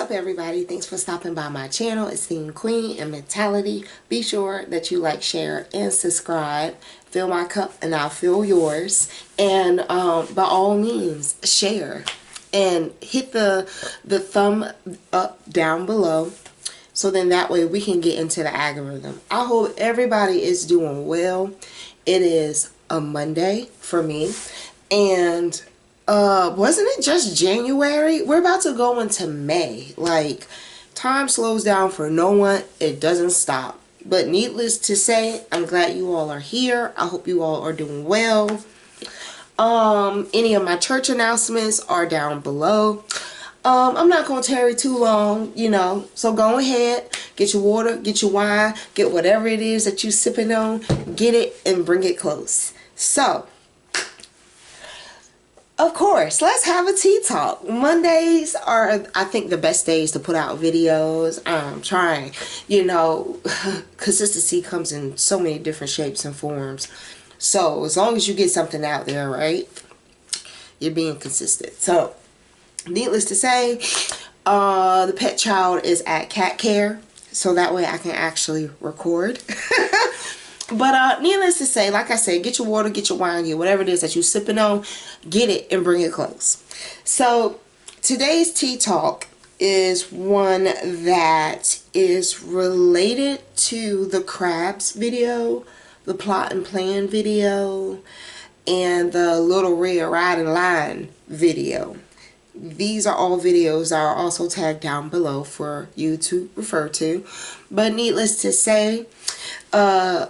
up, everybody? Thanks for stopping by my channel, Esteemed Queen and Mentality. Be sure that you like, share, and subscribe. Fill my cup and I'll fill yours. And by all means, share and hit the thumb up down below, so then that way we can get into the algorithm. I hope everybody is doing well. It is a Monday for me, and wasn't it just January? We're about to go into May. Like, time slows down for no one. It doesn't stop. But needless to say, I'm glad you all are here. I hope you all are doing well. Any of my church announcements are down below. I'm not going to tarry too long, you know. So go ahead, get your water, get your wine, get whatever it is that you're sipping on, get it and bring it close. So, of course, let's have a tea talk. Mondays are, I think, the best days to put out videos. I'm trying, you know, consistency comes in so many different shapes and forms. So as long as you get something out there, right, you're being consistent. So needless to say, the pet child is at cat care, so that way I can actually record. But needless to say, like I said, get your water, get your wine, get whatever it is that you're sipping on, get it and bring it close. So today's tea talk is one that is related to the crabs video, the plot and plan video, and the Little Red Riding Line video. These are all videos that are also tagged down below for you to refer to. But needless to say,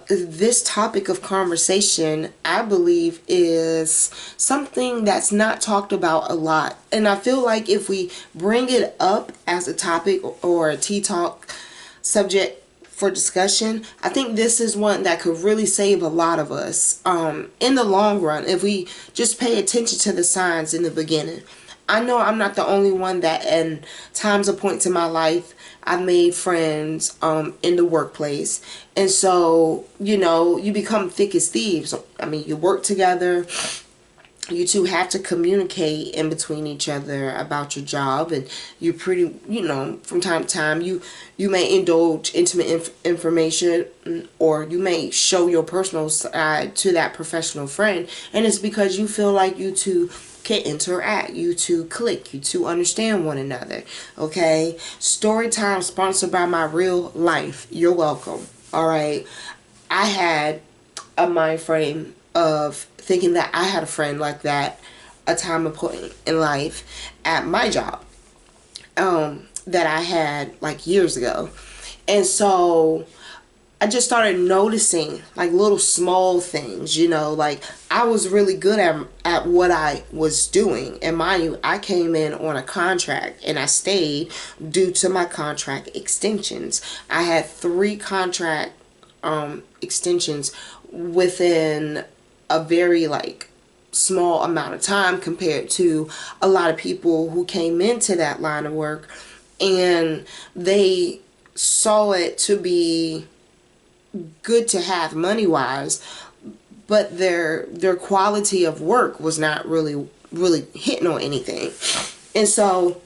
this topic of conversation, I believe, is something that's not talked about a lot. And I feel like if we bring it up as a topic or a tea talk subject for discussion, I think this is one that could really save a lot of us in the long run if we just pay attention to the signs in the beginning. I know I'm not the only one that in times of points in my life I've made friends in the workplace, and so, you know, you become thick as thieves. I mean, you work together, you two have to communicate in between each other about your job, and you pretty, you know, from time to time you may indulge intimate information, or you may show your personal side to that professional friend, and it's because you feel like you two can interact, you two click, you two understand one another. Okay, story time sponsored by my real life. You're welcome. All right, I had a mind frame of thinking that I had a friend like that, a time of point in life at my job that I had like years ago. And so I just started noticing like little small things, you know, like I was really good at what I was doing. And mind you, I came in on a contract and I stayed due to my contract extensions. I had 3 contract extensions within a very like small amount of time compared to a lot of people who came into that line of work, and they saw it to be good to have money wise, but their quality of work was not really hitting on anything. And so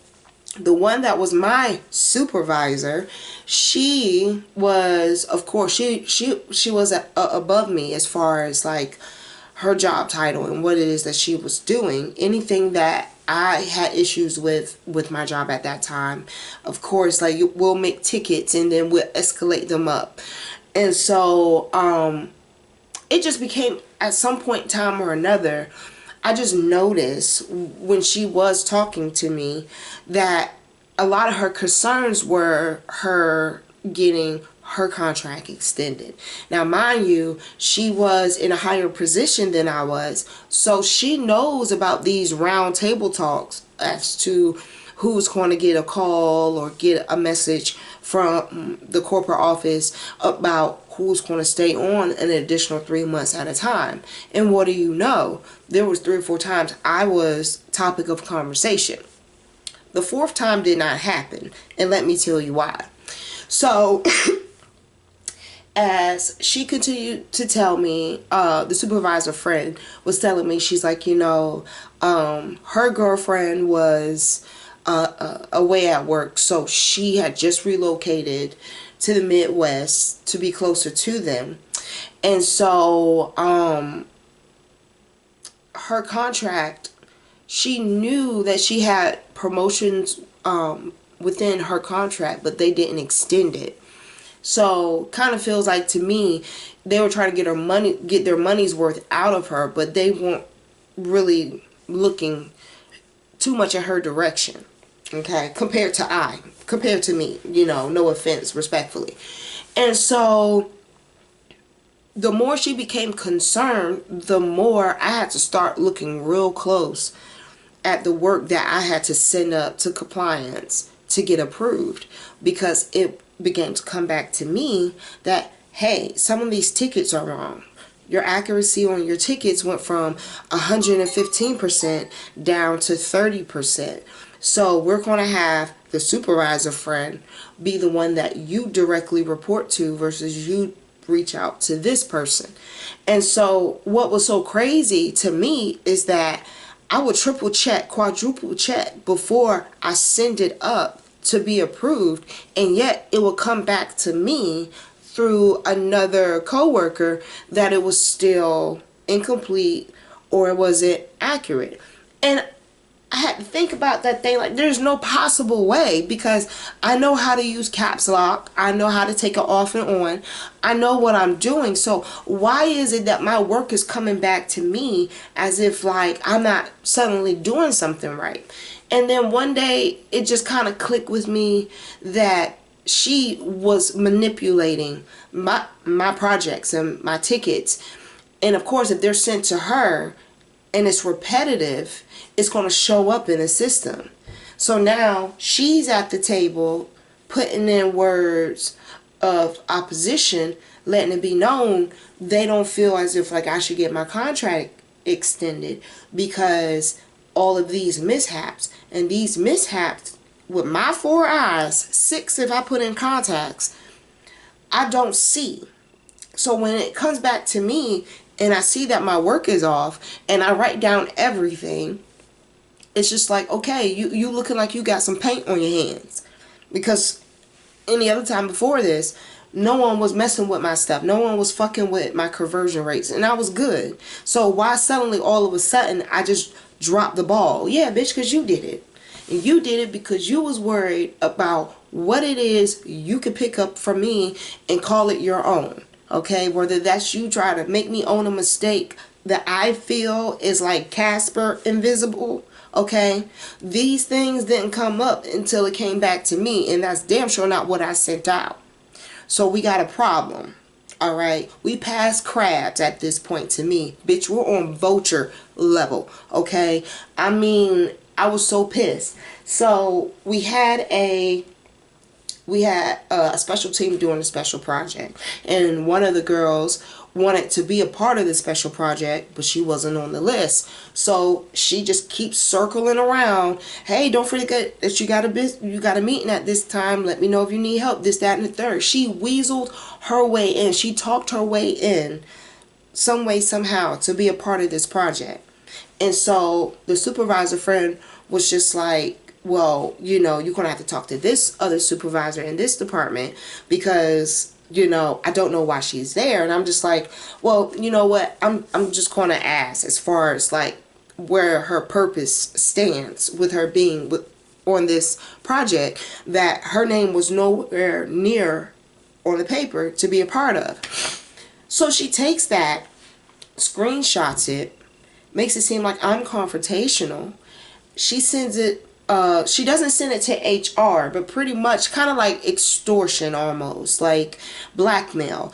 the one that was my supervisor, she was, of course, she was above me as far as like her job title and what it is that she was doing. Anything that I had issues with my job at that time, of course, like we'll make tickets and then we'll escalate them up. And so it just became, at some point in time or another, I just noticed when she was talking to me that a lot of her concerns were her getting her contract extended. Now, mind you, she was in a higher position than I was, so she knows about these round table talks as to who's going to get a call or get a message from the corporate office about who's going to stay on an additional 3 months at a time. And what do you know? There was 3 or 4 times I was topic of conversation. The 4th time did not happen, and let me tell you why. So as she continued to tell me, the supervisor friend was telling me, she's like, you know, her girlfriend was away at work. So she had just relocated to the Midwest to be closer to them. And so her contract, she knew that she had promotions within her contract, but they didn't extend it. So kind of feels like to me they were trying to get their money's worth out of her, but they weren't really looking too much in her direction. Okay, compared to me, no offense, respectfully. And so the more she became concerned, the more I had to start looking real close at the work that I had to send up to compliance to get approved, because it began to come back to me that, hey, some of these tickets are wrong. Your accuracy on your tickets went from 115% down to 30%. So we're going to have the supervisor friend be the one that you directly report to versus you reach out to this person. And so what was so crazy to me is that I would triple check, quadruple check before I send it up to be approved, and yet it will come back to me through another coworker that it was still incomplete or it wasn't accurate. And I had to think about that thing, like there's no possible way, because I know how to use caps lock, I know how to take it off and on, I know what I'm doing. So why is it that my work is coming back to me as if like I'm not suddenly doing something right? And then one day it just kind of clicked with me that she was manipulating my projects and my tickets. And of course, if they're sent to her and it's repetitive, it's going to show up in the system. So now she's at the table putting in words of opposition, letting it be known they don't feel as if like I should get my contract extended because all of these mishaps. And these mishaps, with my 4 eyes, 6 if I put in contacts, I don't see. So when it comes back to me and I see that my work is off and I write down everything, it's just like, okay, you looking like you got some paint on your hands. Because any other time before this, no one was messing with my stuff. No one was fucking with my conversion rates. And I was good. So why suddenly all of a sudden I just dropped the ball? Yeah, bitch, because you did it. And you did it because you was worried about what it is you could pick up from me and call it your own. Okay, whether that's you try to make me own a mistake that I feel is like Casper invisible. Okay, these things didn't come up until it came back to me, and that's damn sure not what I sent out. So we got a problem. All right, we passed crabs at this point to me. Bitch, we're on vulture level. Okay, I mean, I was so pissed. So we had a special team doing a special project, and one of the girls wanted to be a part of the special project, but she wasn't on the list. So she just keeps circling around. Hey, don't forget that you got a meeting at this time. Let me know if you need help. This, that, and the third. She weaseled her way in. She talked her way in some way, somehow, to be a part of this project. And so the supervisor friend was just like, well, you're going to have to talk to this other supervisor in this department because, I don't know why she's there. And I'm just like, well, you know what? I'm just going to ask as far as like where her purpose stands with her being on this project that her name was nowhere near on the paper to be a part of. So she takes that, screenshots it, makes it seem like I'm confrontational. She sends it, she doesn't send it to HR, but pretty much kind of like extortion almost, like blackmail,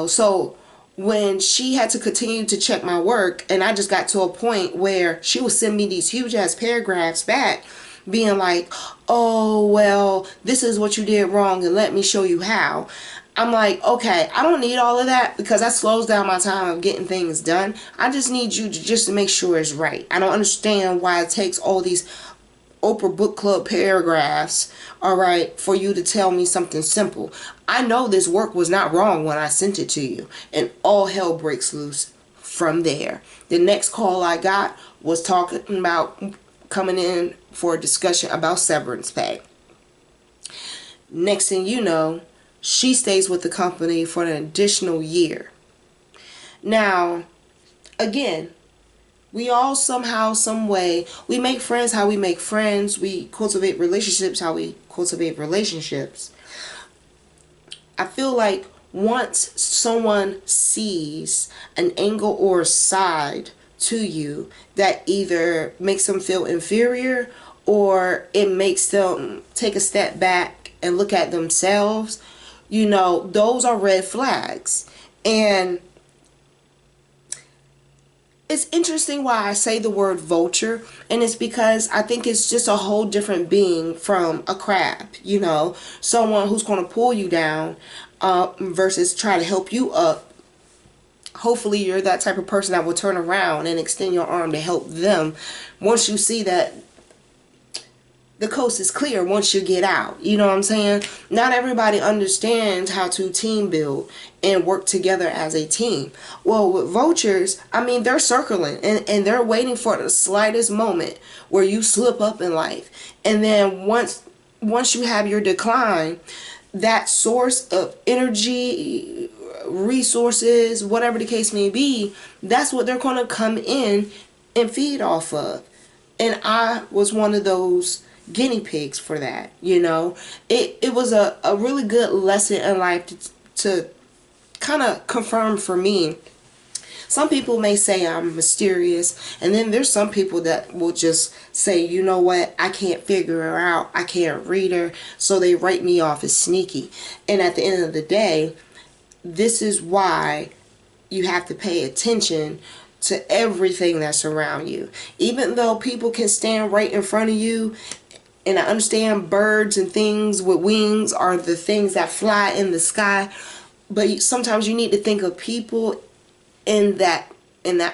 So when she had to continue to check my work, and I just got to a point where she would send me these huge ass paragraphs back being like, oh, well, this is what you did wrong and let me show you how. I'm like, okay, I don't need all of that because that slows down my time of getting things done. I just need you to make sure it's right. I don't understand why it takes all these Oprah Book Club paragraphs, all right, for you to tell me something simple. I know this work was not wrong when I sent it to you, and all hell breaks loose from there. The next call I got was talking about coming in for a discussion about severance pay. Next thing you know, she stays with the company for an additional year. Now, again, we all somehow, some way, we make friends how we make friends. We cultivate relationships how we cultivate relationships. I feel like once someone sees an angle or a side to you that either makes them feel inferior or it makes them take a step back and look at themselves, you know, those are red flags. And it's interesting why I say the word vulture, and it's because I think it's just a whole different being from a crab, you know, someone who's going to pull you down versus try to help you up. Hopefully you're that type of person that will turn around and extend your arm to help them once you see that the coast is clear once you get out. You know what I'm saying? Not everybody understands how to team build and work together as a team. Well, with vultures, I mean, they're circling and they're waiting for the slightest moment where you slip up in life. And then once you have your decline, that source of energy, resources, whatever the case may be, that's what they're going to come in and feed off of. And I was one of those guinea pigs for that, you know. It was a really good lesson in life to kind of confirm for me. Some people may say I'm mysterious, and then there's some people that will just say, you know what, I can't figure her out, I can't read her, so they write me off as sneaky. And at the end of the day, this is why you have to pay attention to everything that's around you. Even though people can stand right in front of you, and I understand birds and things with wings are the things that fly in the sky, but sometimes you need to think of people in that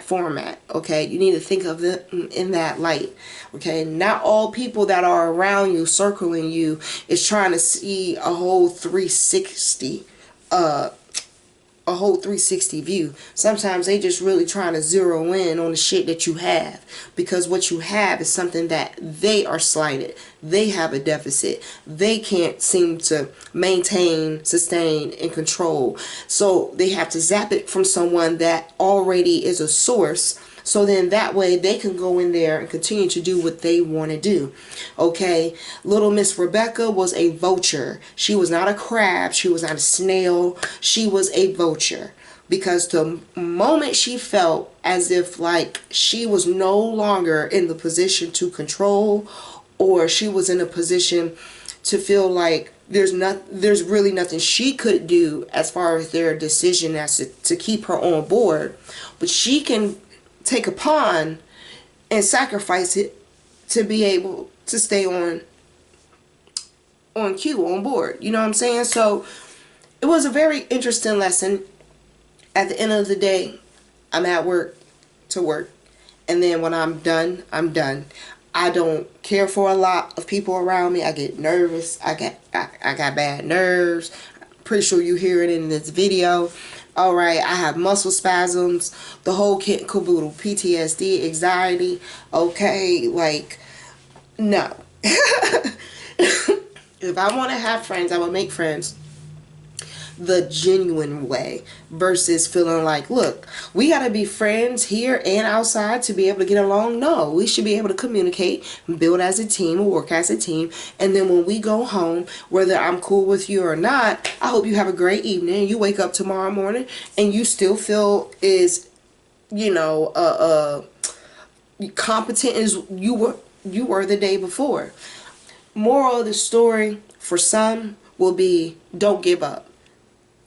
format, okay? You need to think of them in that light, okay? Not all people that are around you, circling you, is trying to see a whole 360 view. Sometimes they just really trying to zero in on the shit that you have, because what you have is something that they are slighted. They have a deficit. They can't seem to maintain, sustain, and control. So they have to zap it from someone that already is a source. So then that way they can go in there and continue to do what they want to do. Okay, little Miss Rebecca was a vulture. She was not a crab. She was not a snail. She was a vulture. Because the moment she felt as if like she was no longer in the position to control, or she was in a position to feel like there's really nothing she could do as far as their decision as to keep her on board, but she can take a pawn and sacrifice it to be able to stay on cue, on board. You know what I'm saying? So it was a very interesting lesson. At the end of the day, I'm at work to work, and then when I'm done, I'm done. I don't care for a lot of people around me. I get nervous. I got bad nerves. Pretty sure you hear it in this video. Alright, I have muscle spasms, the whole kit and caboodle, PTSD, anxiety. Okay, like, no. If I want to have friends, I will make friends the genuine way, versus feeling like, look, we got to be friends here and outside to be able to get along. No, we should be able to communicate, build as a team, work as a team, and then when we go home, whether I'm cool with you or not, I hope you have a great evening. You wake up tomorrow morning and you still feel is, you know, competent as you were the day before. Moral of the story for some will be, don't give up.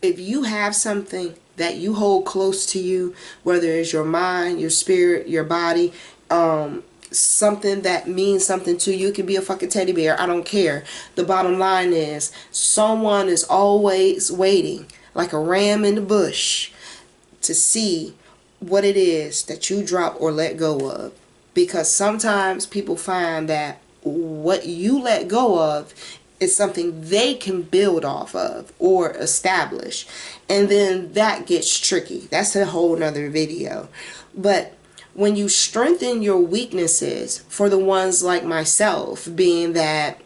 If you have something that you hold close to you, whether it's your mind, your spirit, your body, something that means something to you, it can be a fucking teddy bear, I don't care. The bottom line is, someone is always waiting, like a ram in the bush, to see what it is that you drop or let go of. Because sometimes people find that what you let go of is something they can build off of or establish, and then that gets tricky. That's a whole nother video. But when you strengthen your weaknesses, for the ones like myself, being that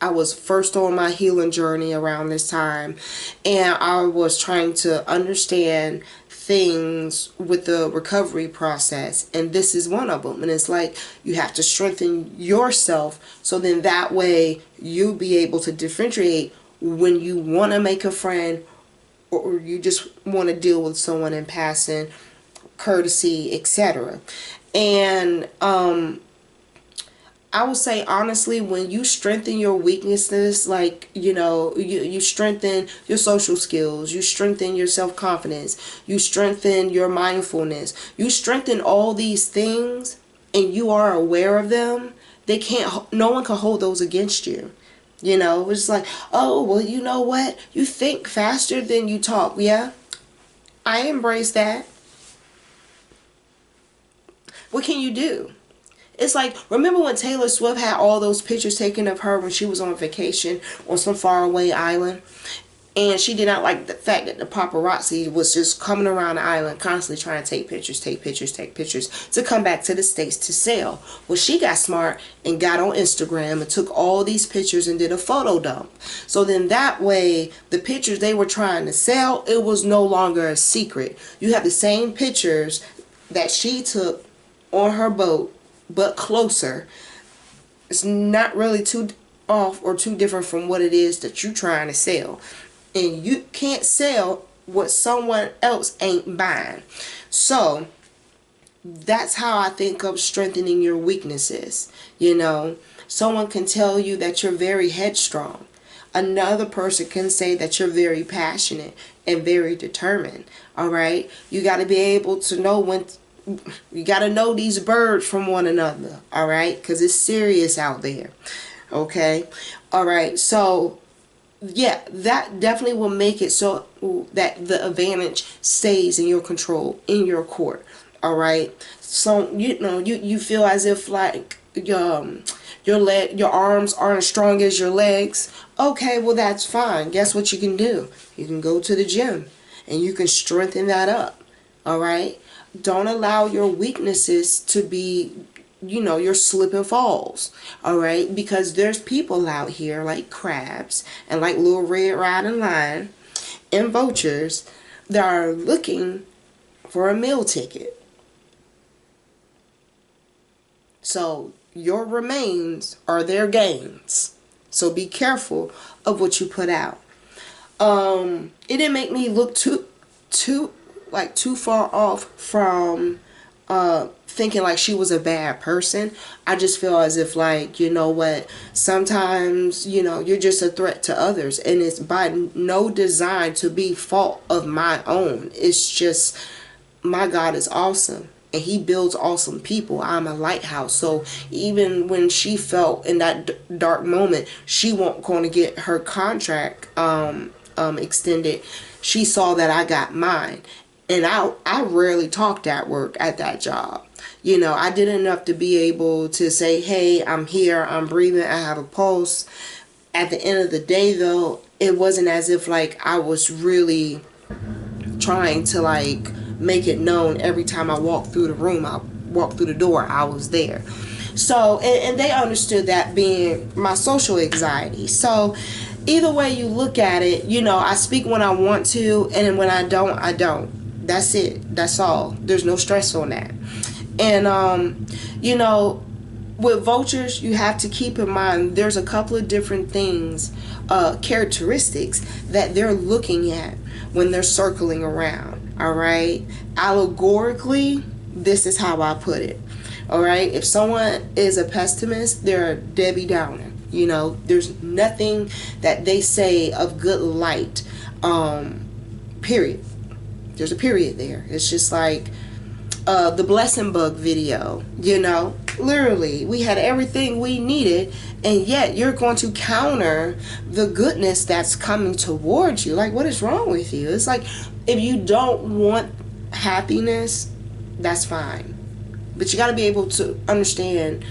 I was first on my healing journey around this time, and I was trying to understand things with the recovery process, and this is one of them. And it's like, you have to strengthen yourself, so then that way you'll be able to differentiate when you want to make a friend, or you just want to deal with someone in passing, courtesy, etc. And I would say, honestly, when you strengthen your weaknesses, like, you strengthen your social skills, you strengthen your self-confidence, you strengthen your mindfulness, you strengthen all these things, and you are aware of them, no one can hold those against you. It's like, oh, well, you know what? You think faster than you talk. Yeah, I embrace that. What can you do? It's like, remember when Taylor Swift had all those pictures taken of her when she was on vacation on some faraway island? And she did not like the fact that the paparazzi was just coming around the island constantly trying to take pictures to come back to the States to sell. Well, she got smart and got on Instagram and took all these pictures and did a photo dump. So then that way, the pictures they were trying to sell, it was no longer a secret. You have the same pictures that she took on her boat, but closer. It's not really too off or too different from what it is that you're trying to sell. And you can't sell what someone else ain't buying. So that's how I think of strengthening your weaknesses. Someone can tell you that you're very headstrong. Another person can say that you're very passionate and very determined. All right, you got to be able to know when. You got to know these birds from one another, all right? Because it's serious out there, okay? All right, so, yeah, that definitely will make it so that the advantage stays in your control, in your court, all right? So, you feel as if, like, your arms aren't as strong as your legs. Okay, well, that's fine. Guess what you can do? You can go to the gym, and you can strengthen that up, all right? Don't allow your weaknesses to be, your slip and falls, all right? Because there's people out here like crabs and like Little Red Riding Line and vultures that are looking for a meal ticket. So your remains are their gains. So be careful of what you put out. It didn't make me look too far off from thinking like she was a bad person. I just feel as if, like, sometimes, you're just a threat to others, and it's by no design to be fault of my own. It's just, my God is awesome, and he builds awesome people. I'm a lighthouse. So even when she felt in that dark moment she wasn't going to get her contract extended, she saw that I got mine. And I rarely talked at work at that job. I did enough to be able to say, hey, I'm here, I'm breathing, I have a pulse. At the end of the day, though, it wasn't as if, like, I was really trying to, like, make it known every time I walked through the room, I walked through the door, I was there. So, and they understood that being my social anxiety. So, either way you look at it, I speak when I want to, and when I don't, I don't. That's it. That's all. There's no stress on that. And, with vultures, you have to keep in mind there's a couple of different things, characteristics that they're looking at when they're circling around. All right. Allegorically, this is how I put it. All right. If someone is a pessimist, they're a Debbie Downer. There's nothing that they say of good light. Period. There's a period there. It's just like the blessing bug video. Literally, we had everything we needed, and yet you're going to counter the goodness that's coming towards you. Like, what is wrong with you? It's like, if you don't want happiness, that's fine, but you got to be able to understand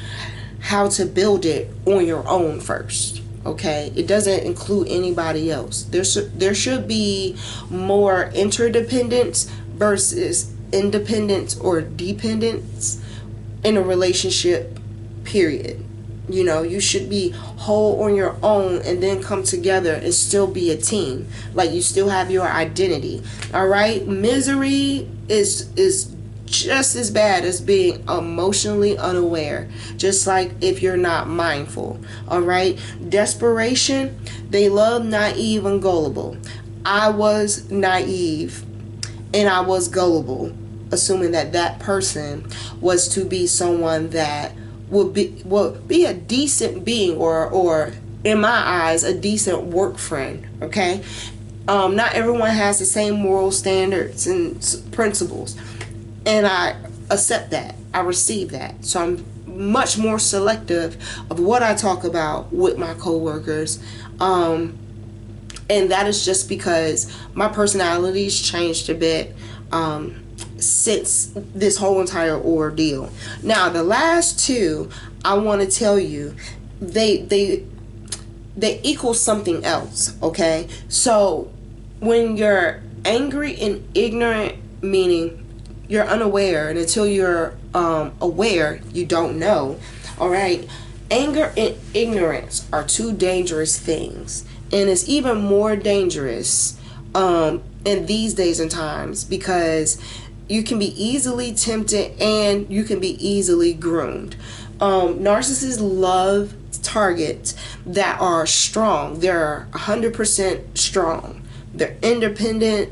how to build it on your own first. Okay, it doesn't include anybody else. There should be more interdependence versus independence or dependence in a relationship, period. You know, you should be whole on your own and then come together and still be a team. Like, you still have your identity. All right? Misery is just as bad as being emotionally unaware, just like if you're not mindful. All right? Desperation, they love naive and gullible. I was naive and I was gullible, assuming that that person was to be someone that would be a decent being, or in my eyes, a decent work friend. Okay? Not everyone has the same moral standards and principles, and I accept that. I receive that. So I'm much more selective of what I talk about with my coworkers. And that is just because my personality's changed a bit since this whole entire ordeal. Now, the last two, I want to tell you, they equal something else. Okay? So when you're angry and ignorant, meaning you're unaware, and until you're aware, you don't know. All right? Anger and ignorance are two dangerous things. And it's even more dangerous in these days and times, because you can be easily tempted and you can be easily groomed. Narcissists love targets that are strong. They're 100% strong. They're independent.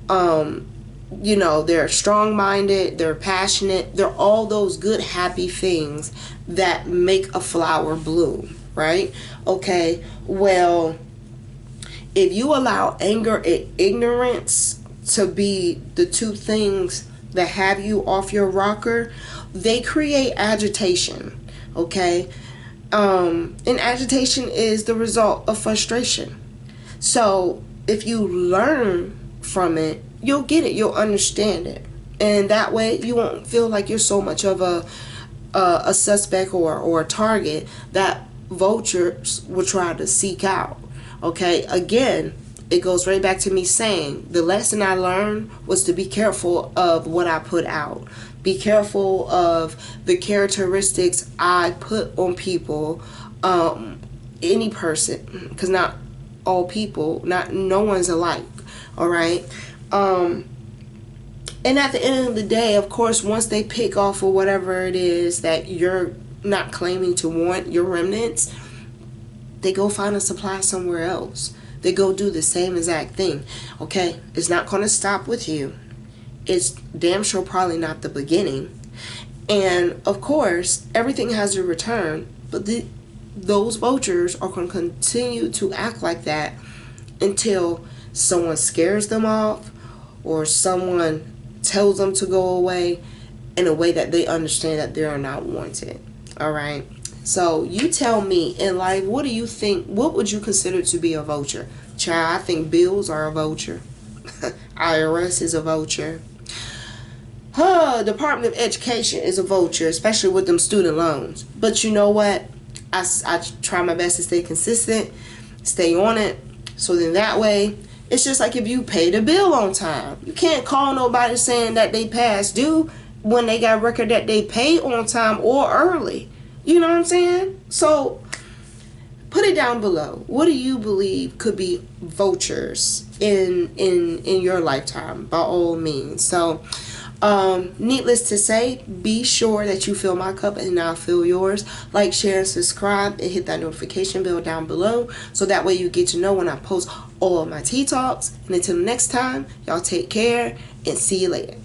You know, they're strong-minded. They're passionate. They're all those good, happy things that make a flower bloom, right? Okay, well, if you allow anger and ignorance to be the two things that have you off your rocker, they create agitation. Okay? And agitation is the result of frustration. So if you learn from it, you'll get it, you'll understand it. And that way you won't feel like you're so much of a suspect or a target that vultures will try to seek out. Okay, again, it goes right back to me saying the lesson I learned was to be careful of what I put out. Be careful of the characteristics I put on people, any person, because not all people, no one's alike. All right. And at the end of the day, of course, once they pick off or whatever it is that you're not claiming to want, your remnants, they go find a supply somewhere else. They go do the same exact thing. Okay? It's not going to stop with you. It's damn sure probably not the beginning. And, of course, everything has a return. But those vultures are going to continue to act like that until someone scares them off or someone tells them to go away in a way that they understand that they are not wanted. All right? So you tell me in life, what do you think, what would you consider to be a vulture? Child, I think bills are a vulture. IRS is a vulture. Department of Education is a vulture, especially with them student loans. But you know what? I try my best to stay consistent, stay on it. So then that way, it's just like if you pay the bill on time. You can't call nobody saying that they past due when they got record that they paid on time or early. You know what I'm saying? So put it down below. What do you believe could be vultures in your lifetime? By all means. So needless to say, be sure that you fill my cup and I'll fill yours. Like, share, and subscribe, and hit that notification bell down below so that way you get to know when I post all of my tea talks. And until next time, y'all take care and see you later.